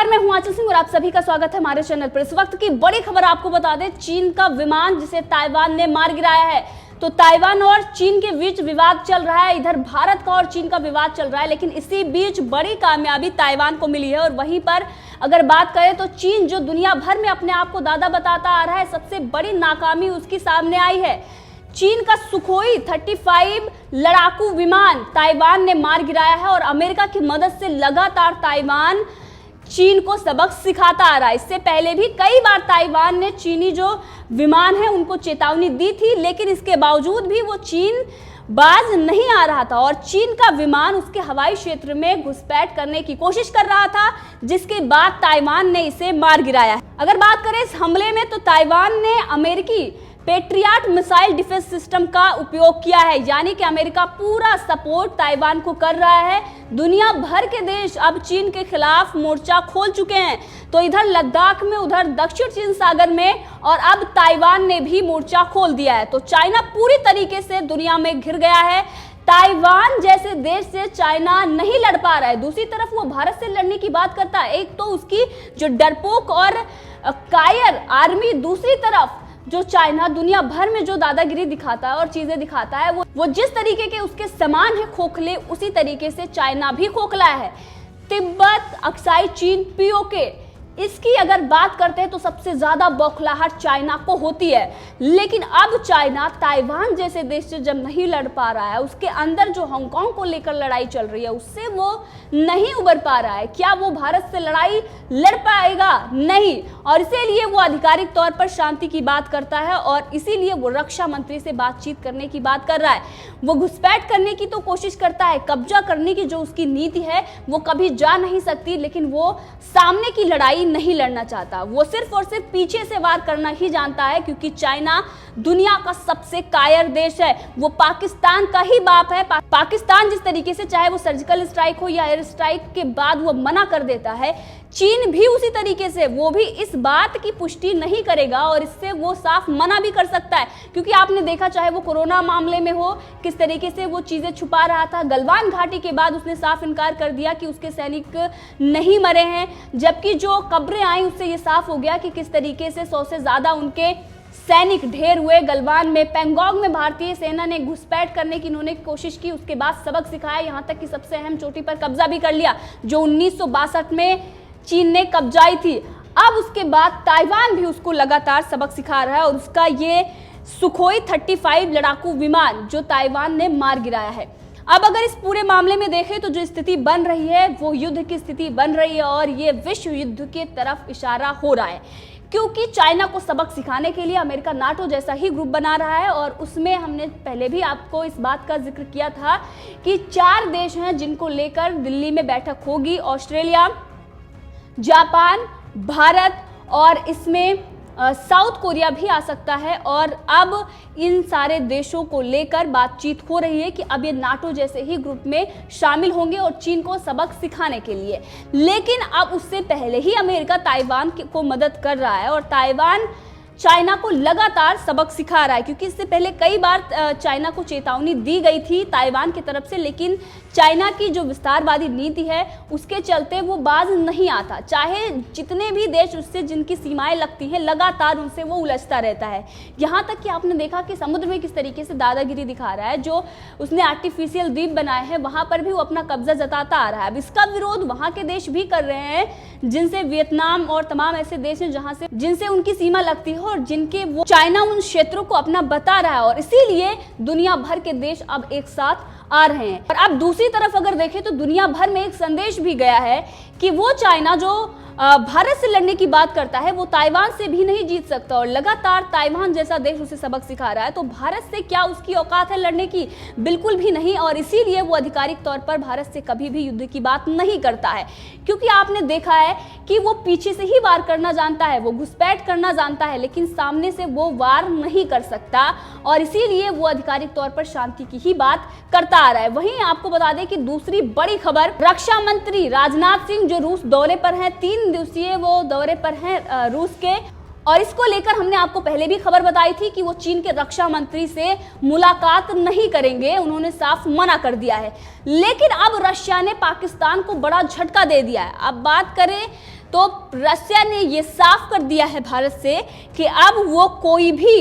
नमस्कार, मैं हूं आंचल सिंह और आप सभी का स्वागत है हमारे चैनल पर। इस वक्त की बड़ी खबर आपको बता दें, चीन का विमान जिसे ताइवान ने मार गिराया है। तो ताइवान और चीन के बीच विवाद चल रहा है, इधर भारत का और चीन का विवाद चल रहा है, लेकिन इसी बीच बड़ी कामयाबी ताइवान को मिली है। और वहीं पर अगर बात करें तो चीन जो दुनिया भर में अपने आप को दादा बताता आ रहा है, सबसे बड़ी नाकामी उसकी सामने आई है। चीन का सुखोई 35 लड़ाकू विमान ताइवान ने मार गिराया है और अमेरिका की मदद से लगातार ताइवान चीन को सबक सिखाता आ रहा है। इससे पहले भी कई बार ताइवान ने चीनी जो विमान है उनको चेतावनी दी थी, लेकिन इसके बावजूद भी वो चीन बाज नहीं आ रहा था और चीन का विमान उसके हवाई क्षेत्र में घुसपैठ करने की कोशिश कर रहा था, जिसके बाद ताइवान ने इसे मार गिराया है। अगर बात करें इस हमले में तो ताइवान ने अमेरिकी पेट्रियट मिसाइल डिफेंस सिस्टम का उपयोग किया है, यानी कि अमेरिका पूरा सपोर्ट ताइवान को कर रहा है। दुनिया भर के देश अब चीन के खिलाफ मोर्चा खोल चुके हैं, तो इधर लद्दाख में, उधर दक्षिण चीन सागर में और अब ताइवान ने भी मोर्चा खोल दिया है। तो चाइना पूरी तरीके से दुनिया में घिर गया है। ताइवान जैसे देश से चाइना नहीं लड़ पा रहा है, दूसरी तरफ वो भारत से लड़ने की बात करता है। एक तो उसकी जो डरपोक और कायर आर्मी, दूसरी तरफ जो चाइना दुनिया भर में जो दादागिरी दिखाता है और चीजें दिखाता है, वो जिस तरीके के उसके समान है खोखले, उसी तरीके से चाइना भी खोखला है। तिब्बत, अक्साई चीन, पीओके, इसकी अगर बात करते हैं तो सबसे ज्यादा बौखलाहट चाइना को होती है। लेकिन अब चाइना ताइवान जैसे देश से जब नहीं लड़ पा रहा है, उसके अंदर जो हांगकांग को लेकर लड़ाई चल रही है उससे वो नहीं उबर पा रहा है। क्या वो भारत से लड़ाई लड़ पाएगा? नहीं। और इसीलिए वो आधिकारिक तौर पर शांति की बात करता है और इसीलिए वो रक्षा मंत्री से बातचीत करने की बात कर रहा है। वो घुसपैठ करने की तो कोशिश करता है, कब्जा करने की जो उसकी नीति है वो कभी जा नहीं सकती, लेकिन वो सामने की लड़ाई नहीं लड़ना चाहता। वो सिर्फ और सिर्फ पीछे से वार करना ही जानता है, क्योंकि चाइना दुनिया का सबसे कायर देश है। वो पाकिस्तान का ही बाप है। पाकिस्तान जिस तरीके से, चाहे वो सर्जिकल स्ट्राइक हो या एयर स्ट्राइक के बाद वो मना कर देता है, चीन भी उसी तरीके से, वो भी इस बात की पुष्टि नहीं करेगा और इससे वो साफ मना भी कर सकता है। क्योंकि आपने देखा, चाहे वो कोरोना मामले में हो, किस तरीके से वो चीजें छुपा रहा था। गलवान घाटी के बाद उसने साफ इनकार कर दिया कि उसके सैनिक नहीं मरे हैं, जबकि जो खबरें आई उससे ये साफ हो गया कि किस तरीके से 100 से ज्यादा उनके सैनिक ढेर हुए। गलवान में, पेंगोंग में भारतीय सेना ने घुसपैठ करने की इन्होंने कोशिश की, उसके बाद सबक सिखाया, यहाँ तक कि सबसे अहम चोटी पर कब्जा भी कर लिया जो 1962 में चीन ने कब्जाई थी। अब उसके बाद ताइवान भी उसको लगातार सबक सिखा रहा है और उसका ये सुखोई 35 लड़ाकू विमान जो ताइवान ने मार गिराया है। अब अगर इस पूरे मामले में देखें तो जो स्थिति बन रही है वो युद्ध की स्थिति बन रही है और ये विश्व युद्ध की तरफ इशारा हो रहा है, क्योंकि चाइना को सबक सिखाने के लिए अमेरिका नाटो जैसा ही ग्रुप बना रहा है। और उसमें हमने पहले भी आपको इस बात का जिक्र किया था कि 4 देश हैं जिनको लेकर दिल्ली में बैठक होगी, ऑस्ट्रेलिया, जापान, भारत और इसमें साउथ कोरिया भी आ सकता है। और अब इन सारे देशों को लेकर बातचीत हो रही है कि अब ये नाटो जैसे ही ग्रुप में शामिल होंगे और चीन को सबक सिखाने के लिए। लेकिन अब उससे पहले ही अमेरिका ताइवान को मदद कर रहा है और ताइवान चाइना को लगातार सबक सिखा रहा है, क्योंकि इससे पहले कई बार चाइना को चेतावनी दी गई थी ताइवान की तरफ से, लेकिन चाइना की जो विस्तारवादी नीति है उसके चलते वो बाज नहीं आता। चाहे जितने भी देश उससे जिनकी सीमाएं लगती हैं, लगातार उनसे वो उलझता रहता है। यहाँ तक कि आपने देखा कि समुद्र में किस तरीके से दादागिरी दिखा रहा है। जो उसने आर्टिफिशियल द्वीप बनाए हैं वहाँ पर भी वो अपना कब्जा जताता आ रहा है। अब इसका विरोध वहाँ के देश भी कर रहे हैं, जिनसे वियतनाम और तमाम ऐसे देश हैं जहाँ से, जिनसे उनकी सीमा लगती है और जिनके वो चाइना उन क्षेत्रों को अपना बता रहा है। और इसीलिए दुनिया भर के देश अब एक साथ आ रहे हैं। और अब दूसरी तरफ अगर देखें तो दुनिया भर में एक संदेश भी गया है कि वो चाइना जो भारत से लड़ने की बात करता है वो ताइवान से भी नहीं जीत सकता और लगातार ताइवान जैसा देश उसे सबक सिखा रहा है। तो भारत से क्या उसकी औकात है लड़ने की? बिल्कुल भी नहीं। और इसीलिए वो आधिकारिक तौर पर भारत से कभी भी युद्ध की बात नहीं करता है, क्योंकि आपने देखा है कि वो पीछे से ही वार करना जानता है, वो घुसपैठ करना जानता है, लेकिन सामने से वो वार नहीं कर सकता और इसीलिए वो आधिकारिक तौर पर शांति की ही बात करता आ रहा है। वहीं आपको बता दें कि दूसरी बड़ी खबर, रक्षा मंत्री राजनाथ सिंह जो रूस दौरे पर हैं, 3 दिवसीय वो दौरे पर हैं रूस के, और इसको लेकर हमने आपको पहले भी खबर बताई थी कि वो चीन के रक्षा मंत्री से मुलाकात नहीं करेंगे, उन्होंने साफ मना कर दिया है। लेकिन अब रशिया ने पाकिस्तान को बड़ा झटका दे दिया है। अब बात करें तो रशिया ने ये साफ कर दिया है भारत से कि अब वो कोई भी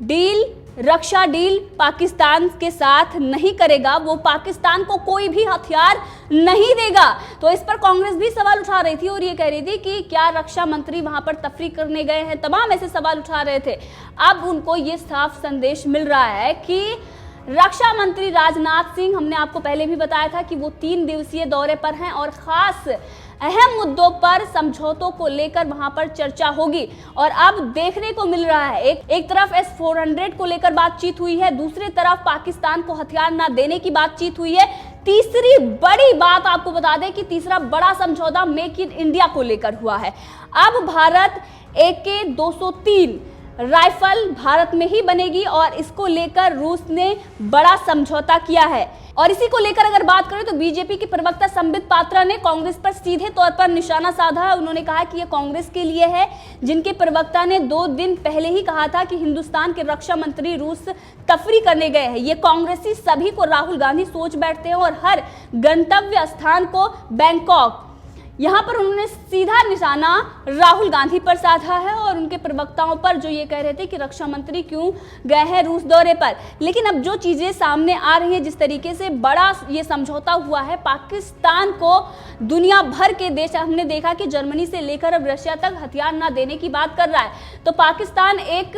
डील, रक्षा डील पाकिस्तान के साथ नहीं करेगा, वो पाकिस्तान को कोई भी हथियार नहीं देगा। तो इस पर कांग्रेस भी सवाल उठा रही थी और ये कह रही थी कि क्या रक्षा मंत्री वहां पर तफरीह करने गए हैं, तमाम ऐसे सवाल उठा रहे थे। अब उनको ये साफ संदेश मिल रहा है कि रक्षा मंत्री राजनाथ सिंह, हमने आपको पहले भी बताया था कि वो 3 दिवसीय दौरे पर हैं और खास अहम मुद्दों पर समझौतों को लेकर वहां पर चर्चा होगी। और अब देखने को मिल रहा है एक तरफ S-400 को लेकर बातचीत हुई है, दूसरी तरफ पाकिस्तान को हथियार ना देने की बातचीत हुई है। तीसरी बड़ी बात आपको बता दें कि तीसरा बड़ा समझौता मेक इन इंडिया को लेकर हुआ है। अब भारत AK-203 राइफल भारत में ही बनेगी और इसको लेकर रूस ने बड़ा समझौता किया है। और इसी को लेकर अगर बात करें तो बीजेपी के प्रवक्ता संबित पात्रा ने कांग्रेस पर सीधे तौर पर निशाना साधा है। उन्होंने कहा कि यह कांग्रेस के लिए है, जिनके प्रवक्ता ने 2 दिन पहले ही कहा था कि हिंदुस्तान के रक्षा मंत्री रूस तफरीह करने गए हैं। ये कांग्रेसी सभी को राहुल गांधी सोच बैठते हैं और हर गंतव्य स्थान को बैंकॉक, यहाँ पर उन्होंने सीधा निशाना राहुल गांधी पर साधा है और उनके प्रवक्ताओं पर, जो ये कह रहे थे कि रक्षा मंत्री क्यों गए हैं रूस दौरे पर। लेकिन अब जो चीजें सामने आ रही हैं, जिस तरीके से बड़ा ये समझौता हुआ है, पाकिस्तान को दुनिया भर के देश, हमने देखा कि जर्मनी से लेकर अब रशिया तक हथियार ना देने की बात कर रहा है। तो पाकिस्तान एक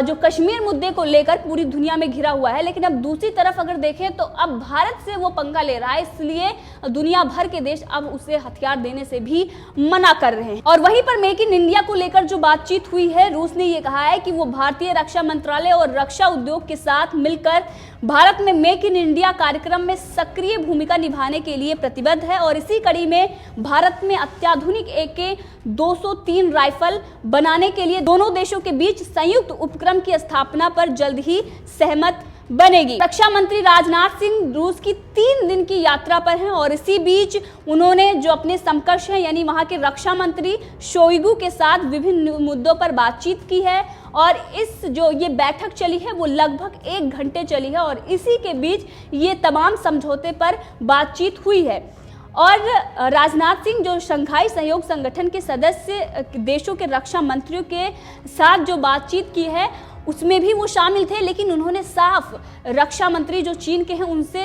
जो कश्मीर मुद्दे को लेकर पूरी दुनिया में घिरा हुआ है, लेकिन अब दूसरी तरफ अगर देखें तो अब भारत से वो पंगा ले रहा है, इसलिए दुनिया भर के देश अब उसे हथियार देने से भी मना कर रहे हैं। और वहीं पर मेक इन इंडिया को लेकर जो बातचीत हुई है, रूस ने ये कहा है कि वो भारतीय रक्षा मंत्रालय और रक्षा उद्योग के साथ मिलकर भारत में मेक इन इंडिया कार्यक्रम में सक्रिय भूमिका निभाने के लिए प्रतिबद्ध है और इसी कड़ी में भारत में अत्याधुनिक AK-203 राइफल बनाने के लिए दोनों देशों के बीच संयुक्त उपक्रम की स्थापना पर जल्द ही सहमत बनेगी। रक्षा मंत्री राजनाथ सिंह रूस की 3 दिन की यात्रा पर हैं और इसी बीच उन्होंने जो अपने समकक्ष हैं, यानी वहां के रक्षा मंत्री शोइगु के साथ विभिन्न मुद्दों पर बातचीत की है और इस जो ये बैठक चली है वो लगभग 1 घंटे चली है और इसी के बीच ये तमाम समझौते पर बातचीत हुई है। और राजनाथ सिंह जो शंघाई सहयोग संगठन के सदस्य देशों के रक्षा मंत्रियों के साथ जो बातचीत की है उसमें भी वो शामिल थे, लेकिन उन्होंने साफ रक्षा मंत्री जो चीन के हैं उनसे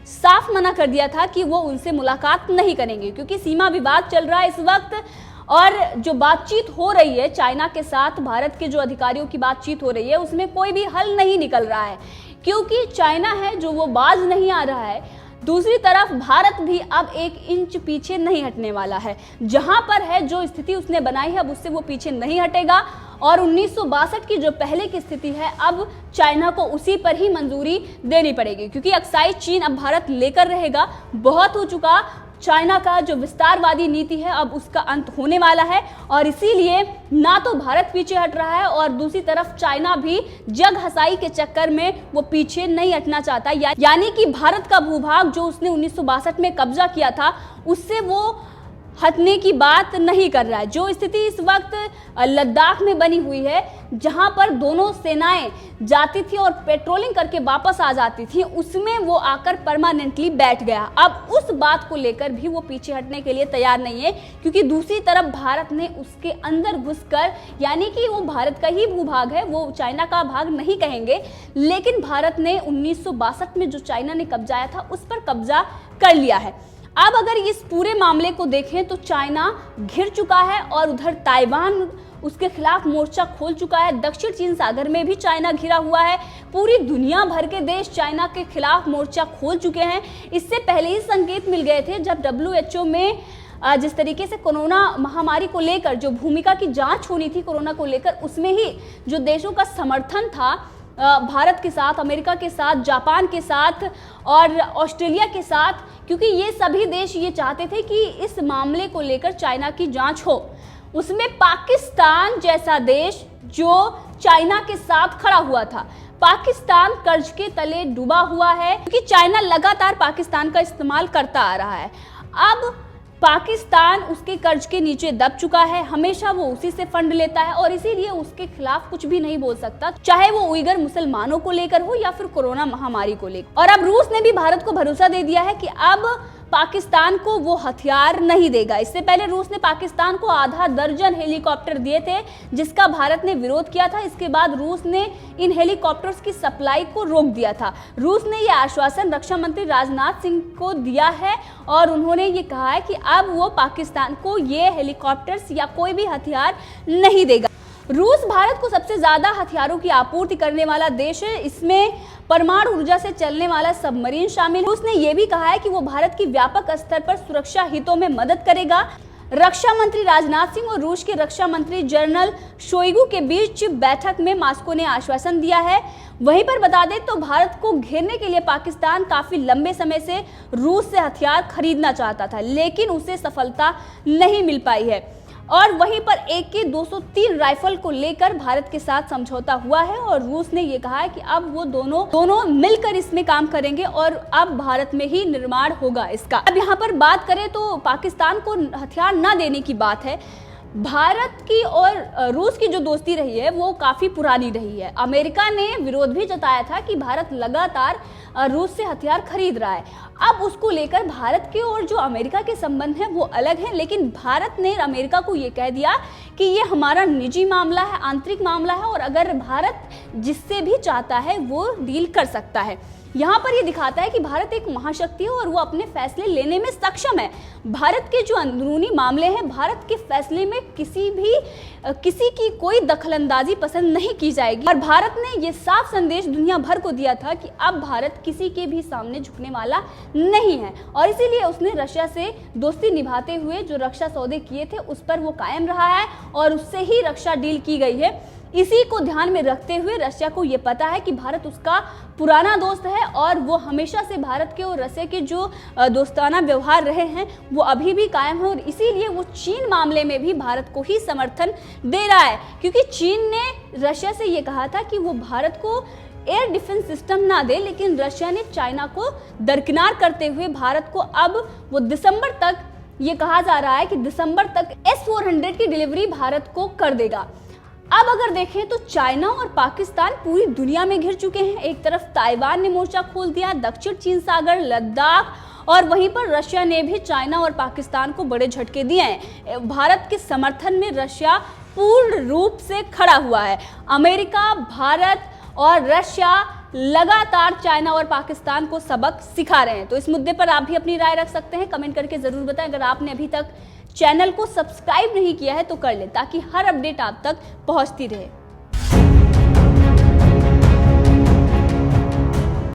साफ मना कर दिया था कि वो उनसे मुलाकात नहीं करेंगे, क्योंकि सीमा विवाद चल रहा है इस वक्त। और जो बातचीत हो रही है चाइना के साथ, भारत के जो अधिकारियों की बातचीत हो रही है, उसमें कोई भी हल नहीं निकल रहा है, क्योंकि चाइना है जो वो बाज नहीं आ रहा है। दूसरी तरफ भारत भी अब 1 इंच पीछे नहीं हटने वाला है। जहां पर है जो स्थिति उसने बनाई है अब उससे वो पीछे नहीं हटेगा और 1962 की जो पहले की स्थिति है अब चाइना को उसी पर ही मंजूरी देनी पड़ेगी, क्योंकि अक्साई चीन अब भारत लेकर रहेगा। बहुत हो चुका, चाइना का जो विस्तारवादी नीति है अब उसका अंत होने वाला है और इसीलिए ना तो भारत पीछे हट रहा है और दूसरी तरफ चाइना भी जग हसाई के चक्कर में वो पीछे नहीं हटना चाहता। यानी कि भारत का भूभाग जो उसने 1962 में कब्जा किया था उससे वो हटने की बात नहीं कर रहा है। जो स्थिति इस वक्त लद्दाख में बनी हुई है, जहां पर दोनों सेनाएं जाती थी और पेट्रोलिंग करके वापस आ जाती थी, उसमें वो आकर परमानेंटली बैठ गया। अब उस बात को लेकर भी वो पीछे हटने के लिए तैयार नहीं है, क्योंकि दूसरी तरफ भारत ने उसके अंदर घुसकर, यानी कि वो भारत का ही भूभाग है, वो चाइना का भाग नहीं कहेंगे, लेकिन भारत ने 1962 में जो चाइना ने कब्जाया था उस पर कब्जा कर लिया है। अब अगर इस पूरे मामले को देखें तो चाइना घिर चुका है और उधर ताइवान उसके खिलाफ मोर्चा खोल चुका है। दक्षिण चीन सागर में भी चाइना घिरा हुआ है। पूरी दुनिया भर के देश चाइना के खिलाफ मोर्चा खोल चुके हैं। इससे पहले ही संकेत मिल गए थे जब WHO में जिस तरीके से कोरोना महामारी को लेकर जो भूमिका की जांच होनी थी कोरोना को लेकर, उसमें ही जो देशों का समर्थन था भारत के साथ, अमेरिका के साथ, जापान के साथ और ऑस्ट्रेलिया के साथ, क्योंकि ये सभी देश ये चाहते थे कि इस मामले को लेकर चाइना की जांच हो। उसमें पाकिस्तान जैसा देश जो चाइना के साथ खड़ा हुआ था, पाकिस्तान कर्ज के तले डूबा हुआ है, क्योंकि चाइना लगातार पाकिस्तान का इस्तेमाल करता आ रहा है। अब पाकिस्तान उसके कर्ज के नीचे दब चुका है, हमेशा वो उसी से फंड लेता है और इसीलिए उसके खिलाफ कुछ भी नहीं बोल सकता, चाहे वो उइगर मुसलमानों को लेकर हो या फिर कोरोना महामारी को लेकर। और अब रूस ने भी भारत को भरोसा दे दिया है कि अब पाकिस्तान को वो हथियार नहीं देगा। इससे पहले रूस ने पाकिस्तान को आधा दर्जन हेलीकॉप्टर दिए थे, जिसका भारत ने विरोध किया था। इसके बाद रूस ने इन हेलीकॉप्टर्स की सप्लाई को रोक दिया था। रूस ने यह आश्वासन रक्षा मंत्री राजनाथ सिंह को दिया है और उन्होंने ये कहा है कि अब वो पाकिस्तान को ये हेलीकॉप्टर्स या कोई भी हथियार नहीं देगा। रूस भारत को सबसे ज्यादा हथियारों की आपूर्ति करने वाला देश है। इसमें परमाणु ऊर्जा से चलने वाला सबमरीन शामिल है। रूस ने यह भी कहा है कि वो भारत की व्यापक स्तर पर सुरक्षा हितों में मदद करेगा। रक्षा मंत्री राजनाथ सिंह और रूस के रक्षा मंत्री जनरल शोइगु के बीच बैठक में मॉस्को ने आश्वासन दिया है। वहीं पर बता दें तो भारत को घेरने के लिए पाकिस्तान काफी लंबे समय से रूस से हथियार खरीदना चाहता था, लेकिन उसे सफलता नहीं मिल पाई है। और वहीं पर AK-203 राइफल को लेकर भारत के साथ समझौता हुआ है और रूस ने ये कहा है कि अब वो दोनों मिलकर इसमें काम करेंगे और अब भारत में ही निर्माण होगा इसका। अब यहाँ पर बात करें तो पाकिस्तान को हथियार ना देने की बात है। भारत की और रूस की जो दोस्ती रही है वो काफ़ी पुरानी रही है। अमेरिका ने विरोध भी जताया था कि भारत लगातार रूस से हथियार खरीद रहा है। अब उसको लेकर भारत के और जो अमेरिका के संबंध हैं वो अलग हैं, लेकिन भारत ने अमेरिका को ये कह दिया कि ये हमारा निजी मामला है, आंतरिक मामला है और अगर भारत जिससे भी चाहता है वो डील कर सकता है। यहाँ पर ये दिखाता है कि भारत एक महाशक्ति है और वो अपने फैसले लेने में सक्षम है। भारत के जो अंदरूनी मामले हैं, भारत के फैसले में किसी की कोई दखलंदाजी पसंद नहीं की जाएगी। और भारत ने ये साफ संदेश दुनिया भर को दिया था कि अब भारत किसी के भी सामने झुकने वाला नहीं है और इसीलिए उसने रशिया से दोस्ती निभाते हुए जो रक्षा सौदे किए थे उस पर वो कायम रहा है और उससे ही रक्षा डील की गई है। इसी को ध्यान में रखते हुए रशिया को ये पता है कि भारत उसका पुराना दोस्त है और वो हमेशा से भारत के और रशिया के जो दोस्ताना व्यवहार रहे हैं वो अभी भी कायम है और इसीलिए वो चीन मामले में भी भारत को ही समर्थन दे रहा है, क्योंकि चीन ने रशिया से ये कहा था कि वो भारत को एयर डिफेंस सिस्टम ना दे, लेकिन रशिया ने चाइना को दरकिनार करते हुए भारत को अब वो दिसंबर तक, ये कहा जा रहा है कि दिसंबर तक S-400 की डिलीवरी भारत को कर देगा। अब अगर देखें तो चाइना और पाकिस्तान पूरी दुनिया में घिर चुके हैं। एक तरफ ताइवान ने मोर्चा खोल दिया, दक्षिण चीन सागर, लद्दाख, और वहीं पर रशिया ने भी चाइना और पाकिस्तान को बड़े झटके दिए हैं। भारत के समर्थन में रशिया पूर्ण रूप से खड़ा हुआ है। अमेरिका, भारत और रशिया लगातार चाइना और पाकिस्तान को सबक सिखा रहे हैं। तो इस मुद्दे पर आप भी अपनी राय रख सकते हैं, कमेंट करके जरूर बताएं। अगर आपने अभी तक चैनल को सब्सक्राइब नहीं किया है तो कर ले, ताकि हर अपडेट आप तक पहुंचती रहे।